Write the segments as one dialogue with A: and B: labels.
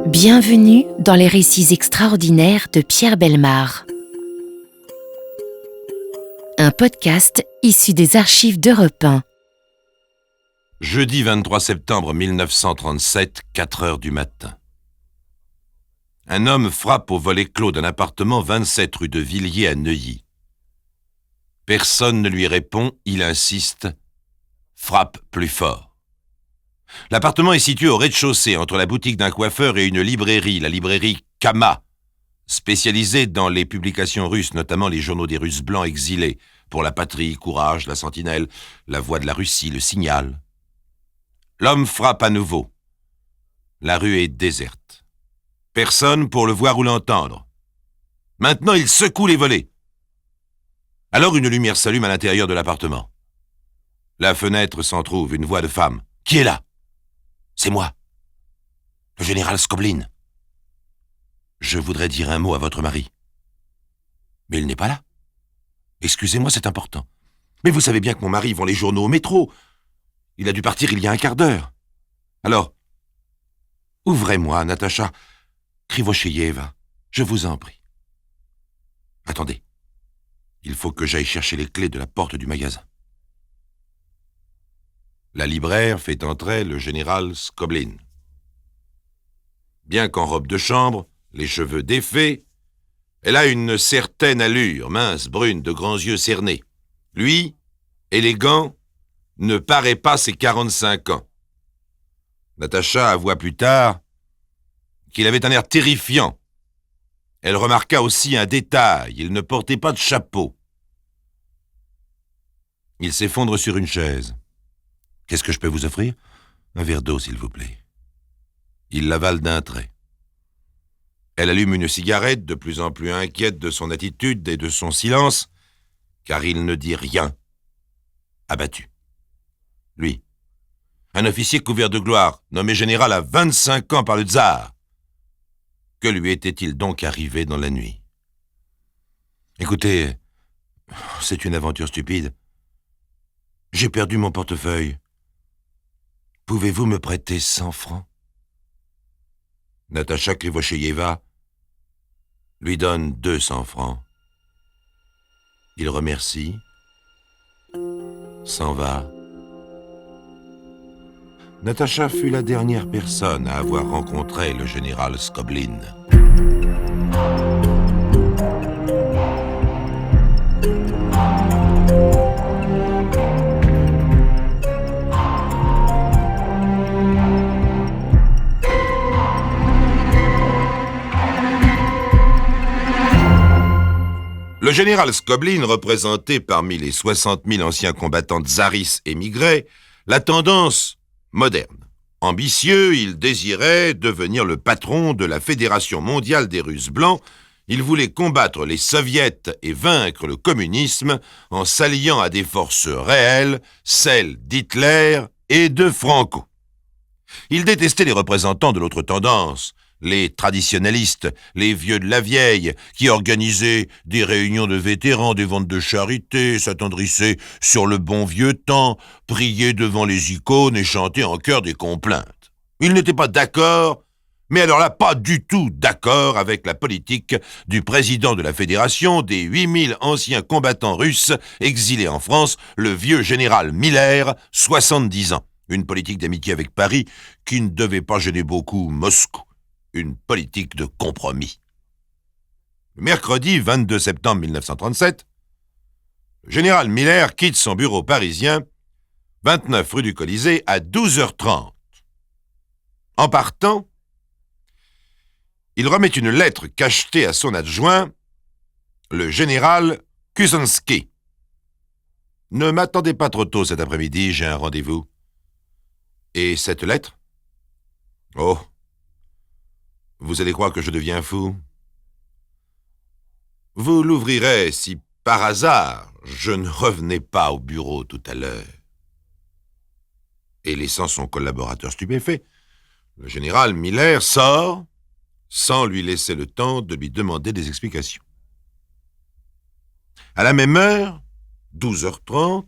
A: Bienvenue dans les récits extraordinaires de Pierre Bellemare. Un podcast issu des archives d'Europe 1.
B: Jeudi 23 septembre 1937, 4 heures du matin. Un homme frappe au volet clos d'un appartement 27 rue de Villiers à Neuilly. Personne ne lui répond, il insiste, frappe plus fort. L'appartement est situé au rez-de-chaussée, entre la boutique d'un coiffeur et une librairie, la librairie Kama, spécialisée dans les publications russes, notamment les journaux des Russes blancs exilés, pour la patrie, Courage, la Sentinelle, la Voix de la Russie, le Signal. L'homme frappe à nouveau. La rue est déserte. Personne pour le voir ou l'entendre. Maintenant, il secoue les volets. Alors une lumière s'allume à l'intérieur de l'appartement. La fenêtre s'en trouve, une voix de femme. « Qui est là ?» « C'est moi, le général Skoblin. Je voudrais dire un mot à votre mari. » « Mais il n'est pas là. Excusez-moi, c'est important. Mais vous savez bien que mon mari vend les journaux au métro. Il a dû partir il y a un quart d'heure. Alors, ouvrez-moi, Natacha Krivocheïeva, je vous en prie. Attendez, il faut que j'aille chercher les clés de la porte du magasin. » La libraire fait entrer le général Skoblin. Bien qu'en robe de chambre, les cheveux défaits, elle a une certaine allure, mince, brune, de grands yeux cernés. Lui, élégant, ne paraît pas ses 45 ans. Natacha avoua plus tard qu'il avait un air terrifiant. Elle remarqua aussi un détail, il ne portait pas de chapeau. Il s'effondre sur une chaise. « Qu'est-ce que je peux vous offrir ? Un verre d'eau, s'il vous plaît. » Il l'avale d'un trait. Elle allume une cigarette, de plus en plus inquiète de son attitude et de son silence, car il ne dit rien. Abattu. Lui, un officier couvert de gloire, nommé général à 25 ans par le tsar. Que lui était-il donc arrivé dans la nuit ? « Écoutez, c'est une aventure stupide. J'ai perdu mon portefeuille. Pouvez-vous me prêter 100 francs ?» Natacha Krivocheïeva lui donne 200 francs. Il remercie, s'en va. Natacha fut la dernière personne à avoir rencontré le général Skoblin. Le général Skoblin représentait parmi les 60 000 anciens combattants tsaristes émigrés la tendance moderne. Ambitieux, il désirait devenir le patron de la Fédération mondiale des Russes blancs. Il voulait combattre les soviets et vaincre le communisme en s'alliant à des forces réelles, celles d'Hitler et de Franco. Il détestait les représentants de l'autre tendance, les traditionalistes, les vieux de la vieille, qui organisaient des réunions de vétérans, des ventes de charité, s'attendrissaient sur le bon vieux temps, priaient devant les icônes et chantaient en chœur des complaintes. Il n'était pas d'accord, mais alors là, pas du tout d'accord avec la politique du président de la Fédération des 8000 anciens combattants russes exilés en France, le vieux général Miller, 70 ans. Une politique d'amitié avec Paris qui ne devait pas gêner beaucoup Moscou. Une politique de compromis. Le mercredi 22 septembre 1937, le général Miller quitte son bureau parisien, 29 rue du Colisée, à 12h30. En partant, il remet une lettre cachetée à son adjoint, le général Kusensky. « Ne m'attendez pas trop tôt cet après-midi, j'ai un rendez-vous. » Et cette lettre ? « Oh, vous allez croire que je deviens fou. Vous l'ouvrirez si, par hasard, je ne revenais pas au bureau tout à l'heure. » Et laissant son collaborateur stupéfait, le général Miller sort, sans lui laisser le temps de lui demander des explications. À la même heure, 12h30,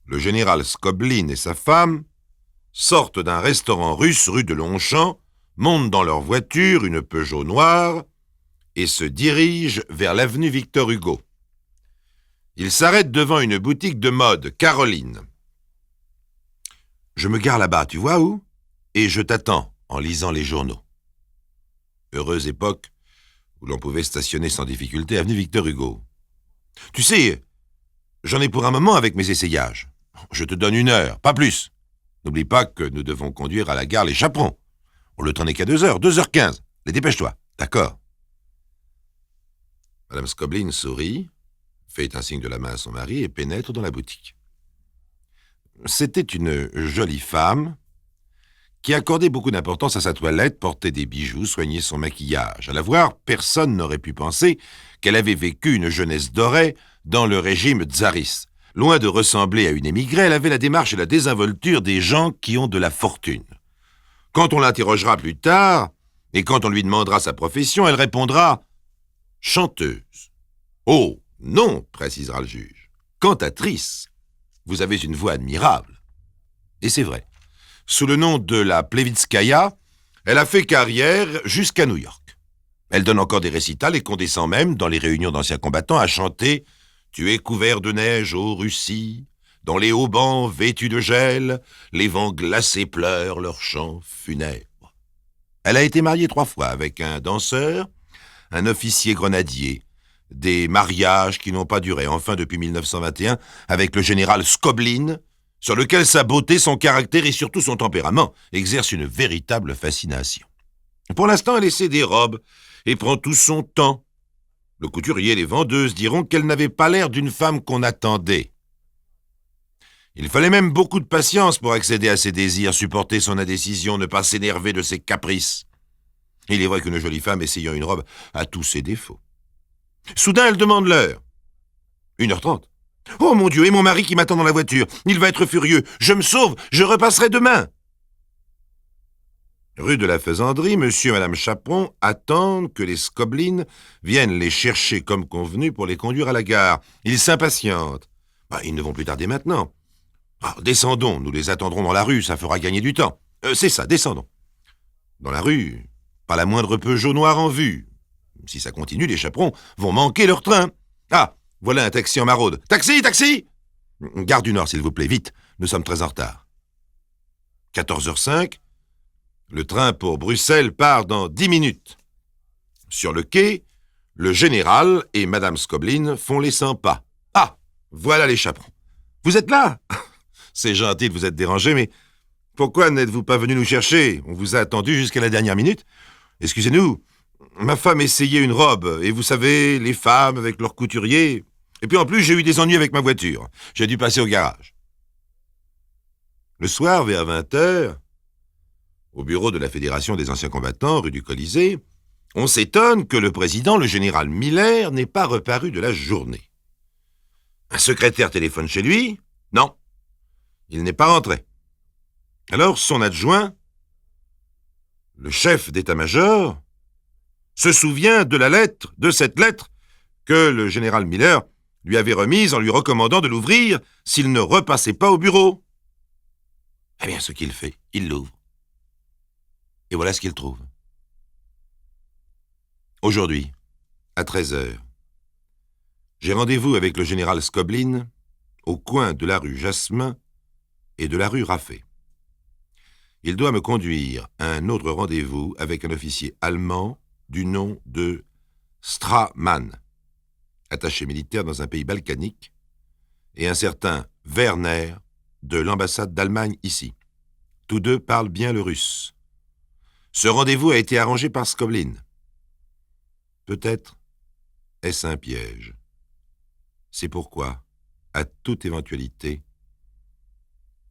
B: le général Skoblin et sa femme sortent d'un restaurant russe rue de Longchamp, montent dans leur voiture, une Peugeot noire, et se dirigent vers l'avenue Victor Hugo. Ils s'arrêtent devant une boutique de mode, Caroline. Je me gare là-bas, tu vois où? Et je t'attends en lisant les journaux. Heureuse époque où l'on pouvait stationner sans difficulté avenue Victor Hugo. Tu sais, j'en ai pour un moment avec mes essayages. Je te donne 1 heure, pas plus. N'oublie pas que nous devons conduire à la gare les chaperons. Le train n'est qu'à 2h, 2h15. Les dépêche-toi, d'accord? Madame Scoblin sourit, fait un signe de la main à son mari et pénètre dans la boutique. C'était une jolie femme qui accordait beaucoup d'importance à sa toilette, portait des bijoux, soignait son maquillage. À la voir, personne n'aurait pu penser qu'elle avait vécu une jeunesse dorée dans le régime tsariste. Loin de ressembler à une émigrée, elle avait la démarche et la désinvolture des gens qui ont de la fortune. Quand on l'interrogera plus tard, et quand on lui demandera sa profession, elle répondra « chanteuse ». « Oh, non », précisera le juge. « Cantatrice. Vous avez une voix admirable. » Et c'est vrai. Sous le nom de la Plevitskaya, elle a fait carrière jusqu'à New York. Elle donne encore des récitals et condescend même, dans les réunions d'anciens combattants, à chanter « Tu es couvert de neige, ô Russie, dans les haubans vêtus de gel, les vents glacés pleurent leurs chants funèbres. » Elle a été mariée 3 fois avec un danseur, un officier grenadier, des mariages qui n'ont pas duré, enfin depuis 1921, avec le général Skoblin, sur lequel sa beauté, son caractère et surtout son tempérament exercent une véritable fascination. Pour l'instant, elle essaie des robes et prend tout son temps. Le couturier et les vendeuses diront qu'elle n'avait pas l'air d'une femme qu'on attendait. Il fallait même beaucoup de patience pour accéder à ses désirs, supporter son indécision, ne pas s'énerver de ses caprices. Il est vrai qu'une jolie femme essayant une robe a tous ses défauts. Soudain, elle demande l'heure. 1h30. Oh mon Dieu, et mon mari qui m'attend dans la voiture. Il va être furieux. Je me sauve, je repasserai demain. Rue de la Faisanderie, monsieur et madame Chaperon attendent que les Scoblin viennent les chercher comme convenu pour les conduire à la gare. Ils s'impatientent. Ils ne vont plus tarder maintenant. Descendons, nous les attendrons dans la rue, ça fera gagner du temps. C'est ça, descendons. Dans la rue, pas la moindre Peugeot noire en vue. Si ça continue, les chaperons vont manquer leur train. Ah, voilà un taxi en maraude. Taxi, taxi! Gare du Nord, s'il vous plaît, vite, nous sommes très en retard. 14h05, le train pour Bruxelles part dans 10 minutes. Sur le quai, le général et madame Scoblin font les 100 pas. Ah, voilà les chaperons. Vous êtes là? C'est gentil de vous être dérangé, mais pourquoi n'êtes-vous pas venu nous chercher? On vous a attendu jusqu'à la dernière minute. Excusez-nous, ma femme essayait une robe, et vous savez, les femmes avec leurs couturiers. Et puis en plus, j'ai eu des ennuis avec ma voiture. J'ai dû passer au garage. Le soir, vers 20h, au bureau de la Fédération des anciens combattants, rue du Colisée, on s'étonne que le président, le général Miller, n'ait pas reparu de la journée. Un secrétaire téléphone chez lui? Non, il n'est pas rentré. Alors son adjoint, le chef d'état-major, se souvient de cette lettre que le général Miller lui avait remise en lui recommandant de l'ouvrir s'il ne repassait pas au bureau. Eh bien, ce qu'il fait, il l'ouvre. Et voilà ce qu'il trouve. Aujourd'hui, à 13h, j'ai rendez-vous avec le général Scoblin au coin de la rue Jasmin et de la rue Raffet. Il doit me conduire à un autre rendez-vous avec un officier allemand du nom de Stramann, attaché militaire dans un pays balkanique, et un certain Werner de l'ambassade d'Allemagne ici. Tous deux parlent bien le russe. Ce rendez-vous a été arrangé par Scoblin. Peut-être est-ce un piège. C'est pourquoi, à toute éventualité,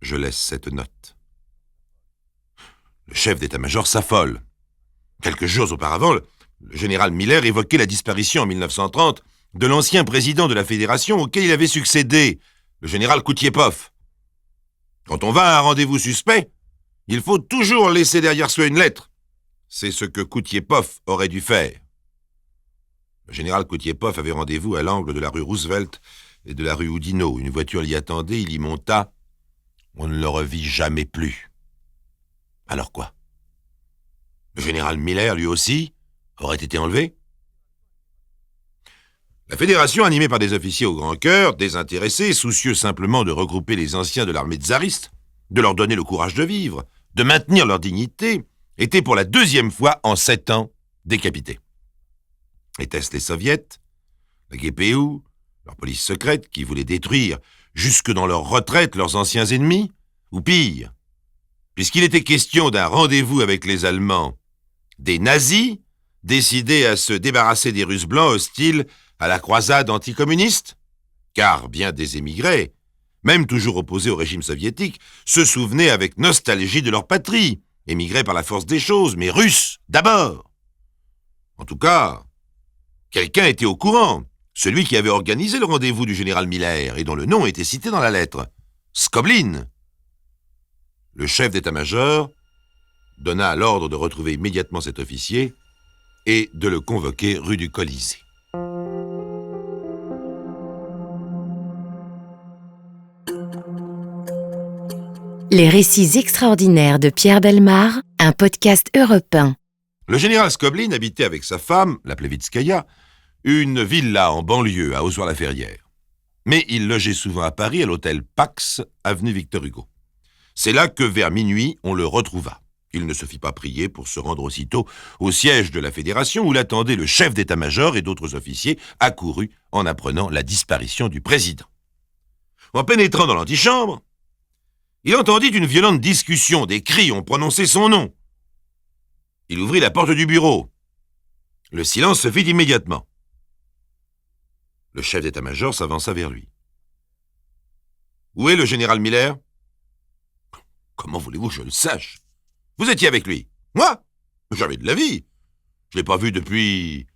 B: je laisse cette note. Le chef d'état-major s'affole. Quelques jours auparavant, le général Miller évoquait la disparition en 1930 de l'ancien président de la Fédération auquel il avait succédé, le général Koutiepov. Quand on va à un rendez-vous suspect, il faut toujours laisser derrière soi une lettre. C'est ce que Koutiepov aurait dû faire. Le général Koutiepov avait rendez-vous à l'angle de la rue Roosevelt et de la rue Oudinot. Une voiture l'y attendait, il y monta. On ne le revit jamais plus. Alors quoi? Le général Miller, lui aussi, aurait été enlevé. La fédération, animée par des officiers au grand cœur, désintéressés, soucieux simplement de regrouper les anciens de l'armée tsariste, de leur donner le courage de vivre, de maintenir leur dignité, était pour la 2e fois en 7 ans décapités. Était-ce les soviets, la GPU, leur police secrète qui voulait détruire, jusque dans leur retraite, leurs anciens ennemis? Ou pire, puisqu'il était question d'un rendez-vous avec les Allemands, des nazis, décidés à se débarrasser des Russes blancs hostiles à la croisade anticommuniste? Car bien des émigrés, même toujours opposés au régime soviétique, se souvenaient avec nostalgie de leur patrie, émigrés par la force des choses, mais russes d'abord. En tout cas, quelqu'un était au courant, celui qui avait organisé le rendez-vous du général Miller et dont le nom était cité dans la lettre, Skoblin. Le chef d'état-major donna l'ordre de retrouver immédiatement cet officier et de le convoquer rue du Colisée.
A: Les récits extraordinaires de Pierre Bellemare, un podcast Europe 1.
B: Le général Skoblin habitait avec sa femme, la Plevitskaya, une villa en banlieue à Ozoir-la-Ferrière. Mais il logeait souvent à Paris à l'hôtel Pax, avenue Victor Hugo. C'est là que vers minuit, on le retrouva. Il ne se fit pas prier pour se rendre aussitôt au siège de la fédération où l'attendait le chef d'état-major et d'autres officiers accourus en apprenant la disparition du président. En pénétrant dans l'antichambre, il entendit une violente discussion, des cris ont prononcé son nom. Il ouvrit la porte du bureau. Le silence se fit immédiatement. Le chef d'état-major s'avança vers lui. « Où est le général Miller ?»« Comment voulez-vous que je le sache ? Vous étiez avec lui. Moi ? Jamais de la vie. Je ne l'ai pas vu depuis...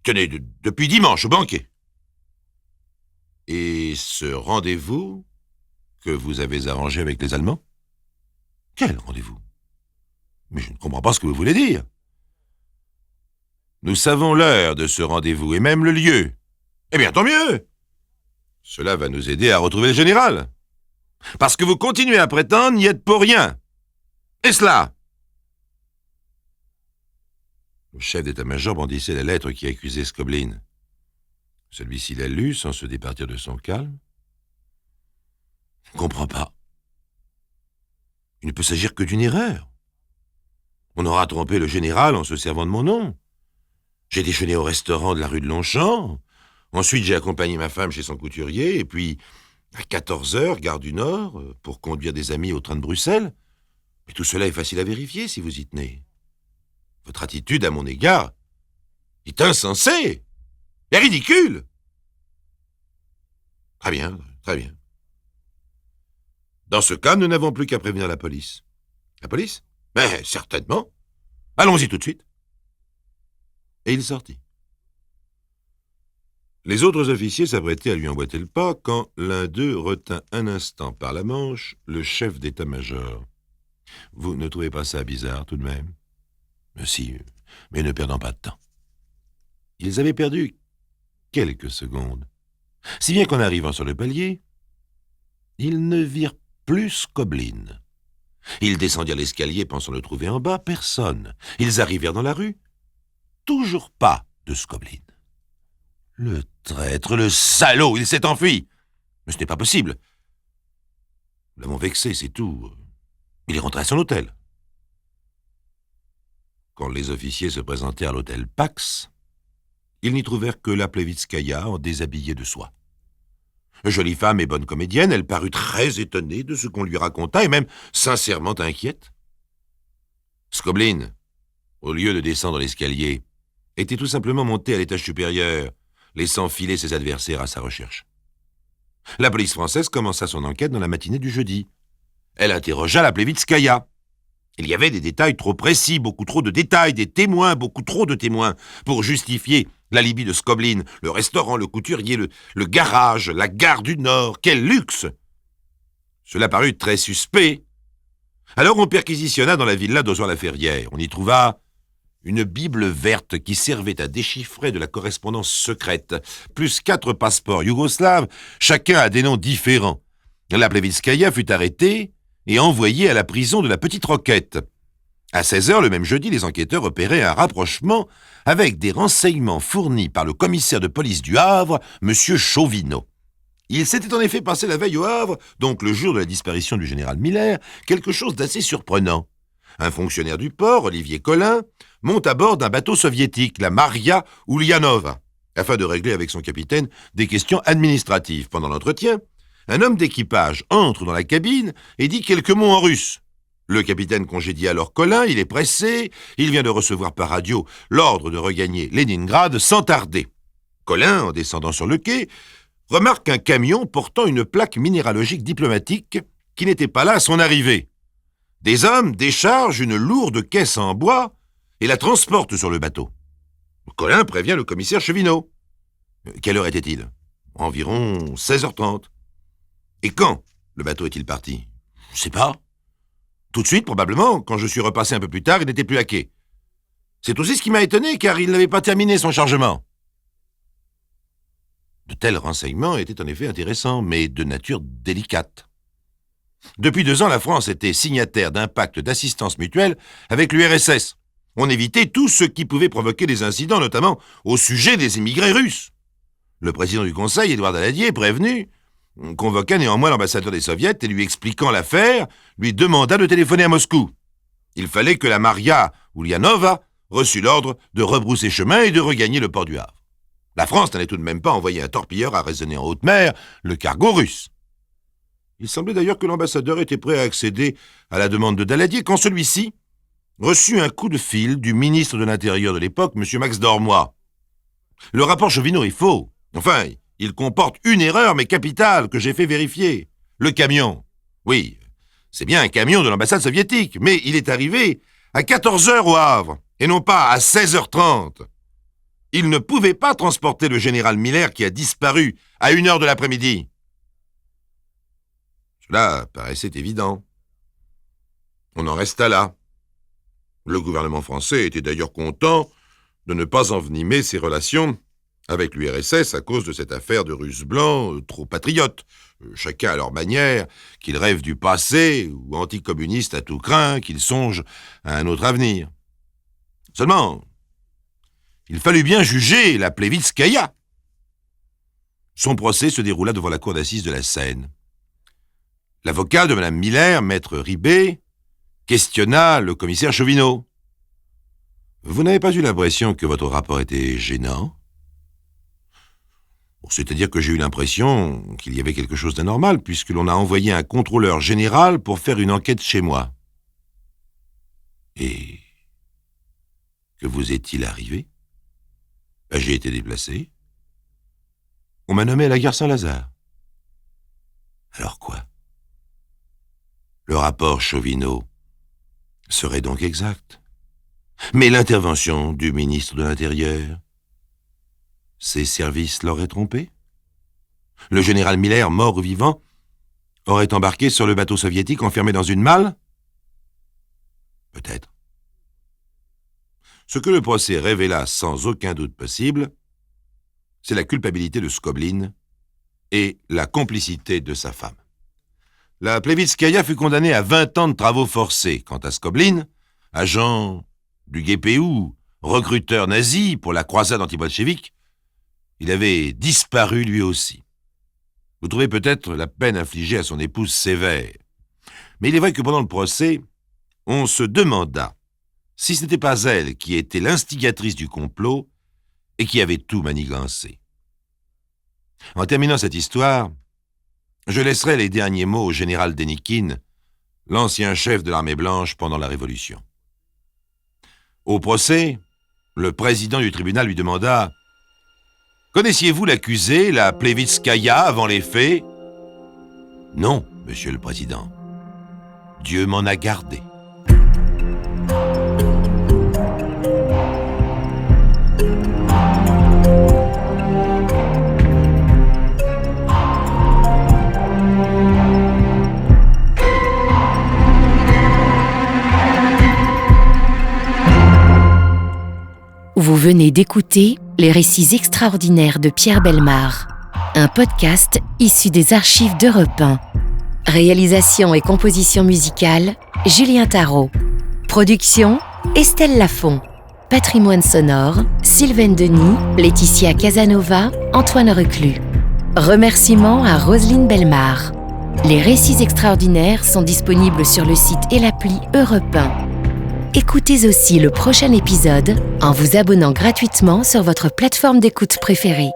B: Tenez, depuis dimanche au banquet. » « Et ce rendez-vous que vous avez arrangé avec les Allemands ? » ?»« Quel rendez-vous ? Mais je ne comprends pas ce que vous voulez dire. » »« Nous savons l'heure de ce rendez-vous et même le lieu. » »« Eh bien, tant mieux. Cela va nous aider à retrouver le général. Parce que vous continuez à prétendre n'y être pour rien. Et cela ?» Le chef d'état-major brandissait la lettre qui accusait Skoblin. Celui-ci la lut sans se départir de son calme. « Je ne comprends pas. Il ne peut s'agir que d'une erreur. On aura trompé le général en se servant de mon nom. J'ai déjeuné au restaurant de la rue de Longchamp. Ensuite, j'ai accompagné ma femme chez son couturier. Et puis, à 14h, gare du Nord, pour conduire des amis au train de Bruxelles. Mais tout cela est facile à vérifier si vous y tenez. Votre attitude à mon égard est insensée et ridicule. Très bien, très bien. Dans ce cas, nous n'avons plus qu'à prévenir la police. La police ? Mais certainement. Allons-y tout de suite. Et il sortit. Les autres officiers s'apprêtaient à lui emboîter le pas quand l'un d'eux retint un instant par la manche le chef d'état-major. « Vous ne trouvez pas ça bizarre tout de même ?»« Si, mais ne perdons pas de temps. » Ils avaient perdu quelques secondes, si bien qu'en arrivant sur le palier, ils ne virent plus Skoblin. Ils descendirent l'escalier pensant le trouver en bas, personne. Ils arrivèrent dans la rue, toujours pas de Skoblin. Le traître, le salaud, il s'est enfui. Mais ce n'est pas possible. Nous l'avons vexé, c'est tout. Il est rentré à son hôtel. Quand les officiers se présentèrent à l'hôtel Pax, ils n'y trouvèrent que la Plevitskaya en déshabillé de soie. Jolie femme et bonne comédienne, elle parut très étonnée de ce qu'on lui raconta et même sincèrement inquiète. Skoblin, au lieu de descendre l'escalier, était tout simplement monté à l'étage supérieur, laissant filer ses adversaires à sa recherche. La police française commença son enquête dans la matinée du jeudi. Elle interrogea la Plevitskaya. Il y avait des détails trop précis, beaucoup trop de détails, des témoins, beaucoup trop de témoins, pour justifier l'alibi de Skoblin, le restaurant, le couturier, le garage, la gare du Nord. Quel luxe! Cela parut très suspect. Alors on perquisitionna dans la villa d'Ozoir-la-Ferrière. On y trouva une Bible verte qui servait à déchiffrer de la correspondance secrète, plus 4 passeports yougoslaves, chacun à des noms différents. La Plevitskaya fut arrêtée et envoyée à la prison de la Petite Roquette. À 16h, le même jeudi, les enquêteurs opéraient un rapprochement avec des renseignements fournis par le commissaire de police du Havre, M. Chauvineau. Il s'était en effet passé la veille au Havre, donc le jour de la disparition du général Miller, quelque chose d'assez surprenant. Un fonctionnaire du port, Olivier Collin, monte à bord d'un bateau soviétique, la Maria Ulyanova, afin de régler avec son capitaine des questions administratives. Pendant l'entretien, un homme d'équipage entre dans la cabine et dit quelques mots en russe. Le capitaine congédie alors Collin, il est pressé, il vient de recevoir par radio l'ordre de regagner Leningrad sans tarder. Collin, en descendant sur le quai, remarque un camion portant une plaque minéralogique diplomatique qui n'était pas là à son arrivée. Des hommes déchargent une lourde caisse en bois et la transportent sur le bateau. Collin prévient le commissaire Chauvineau. Quelle heure était-il ? Environ 16h30. Et quand le bateau est-il parti ? Je ne sais pas. Tout de suite, probablement, quand je suis repassé un peu plus tard, il n'était plus à quai. C'est aussi ce qui m'a étonné, car il n'avait pas terminé son chargement. De tels renseignements étaient en effet intéressants, mais de nature délicate. Depuis 2 ans, la France était signataire d'un pacte d'assistance mutuelle avec l'URSS. On évitait tout ce qui pouvait provoquer des incidents, notamment au sujet des immigrés russes. Le président du Conseil, Édouard Daladier, prévenu, convoqua néanmoins l'ambassadeur des Soviets et lui expliquant l'affaire, lui demanda de téléphoner à Moscou. Il fallait que la Maria Ulyanova reçût l'ordre de rebrousser chemin et de regagner le port du Havre. La France n'allait tout de même pas envoyer un torpilleur à raisonner en haute mer le cargo russe. Il semblait d'ailleurs que l'ambassadeur était prêt à accéder à la demande de Daladier quand celui-ci reçut un coup de fil du ministre de l'Intérieur de l'époque, M. Max Dormois. Le rapport Chauvineau est faux. Enfin, il comporte une erreur, mais capitale, que j'ai fait vérifier. Le camion. Oui, c'est bien un camion de l'ambassade soviétique, mais il est arrivé à 14h au Havre, et non pas à 16h30. Il ne pouvait pas transporter le général Miller qui a disparu à 1h de l'après-midi. Cela paraissait évident. On en resta là. Le gouvernement français était d'ailleurs content de ne pas envenimer ses relations avec l'URSS à cause de cette affaire de Russes blancs trop patriotes, chacun à leur manière, qu'ils rêvent du passé ou anticommunistes à tout craint, qu'ils songent à un autre avenir. Seulement, il fallut bien juger la Plevitskaya. Son procès se déroula devant la cour d'assises de la Seine. L'avocat de Mme Miller, maître Ribet, questionna le commissaire Chauvineau. « Vous n'avez pas eu l'impression que votre rapport était gênant ? » C'est-à-dire que j'ai eu l'impression qu'il y avait quelque chose d'anormal, puisque l'on a envoyé un contrôleur général pour faire une enquête chez moi. Et que vous est-il arrivé ? J'ai été déplacé. On m'a nommé à la gare Saint-Lazare. Alors quoi ? Le rapport Chauvineau serait donc exact. Mais l'intervention du ministre de l'Intérieur, ses services l'auraient trompé ? Le général Miller, mort ou vivant, aurait embarqué sur le bateau soviétique enfermé dans une malle ? Peut-être. Ce que le procès révéla sans aucun doute possible, c'est la culpabilité de Skoblin et la complicité de sa femme. La Plevitskaya fut condamnée à 20 ans de travaux forcés. Quant à Skoblin, agent du GPU, recruteur nazi pour la croisade anti-bolchevique, il avait disparu lui aussi. Vous trouvez peut-être la peine infligée à son épouse sévère. Mais il est vrai que pendant le procès, on se demanda si ce n'était pas elle qui était l'instigatrice du complot et qui avait tout manigancé. En terminant cette histoire, je laisserai les derniers mots au général Dénikine, l'ancien chef de l'armée blanche pendant la Révolution. Au procès, le président du tribunal lui demanda « Connaissiez-vous l'accusée, la Plevitskaya, avant les faits ?»« Non, monsieur le président. Dieu m'en a gardé. »
A: Vous venez d'écouter Les récits extraordinaires de Pierre Bellemare, un podcast issu des archives d'Europe 1. Réalisation et composition musicale, Julien Tarot. Production, Estelle Lafont. Patrimoine sonore, Sylvaine Denis, Laetitia Casanova, Antoine Reclus. Remerciements à Roselyne Bellemare. Les récits extraordinaires sont disponibles sur le site et l'appli Europe 1. Écoutez aussi le prochain épisode en vous abonnant gratuitement sur votre plateforme d'écoute préférée.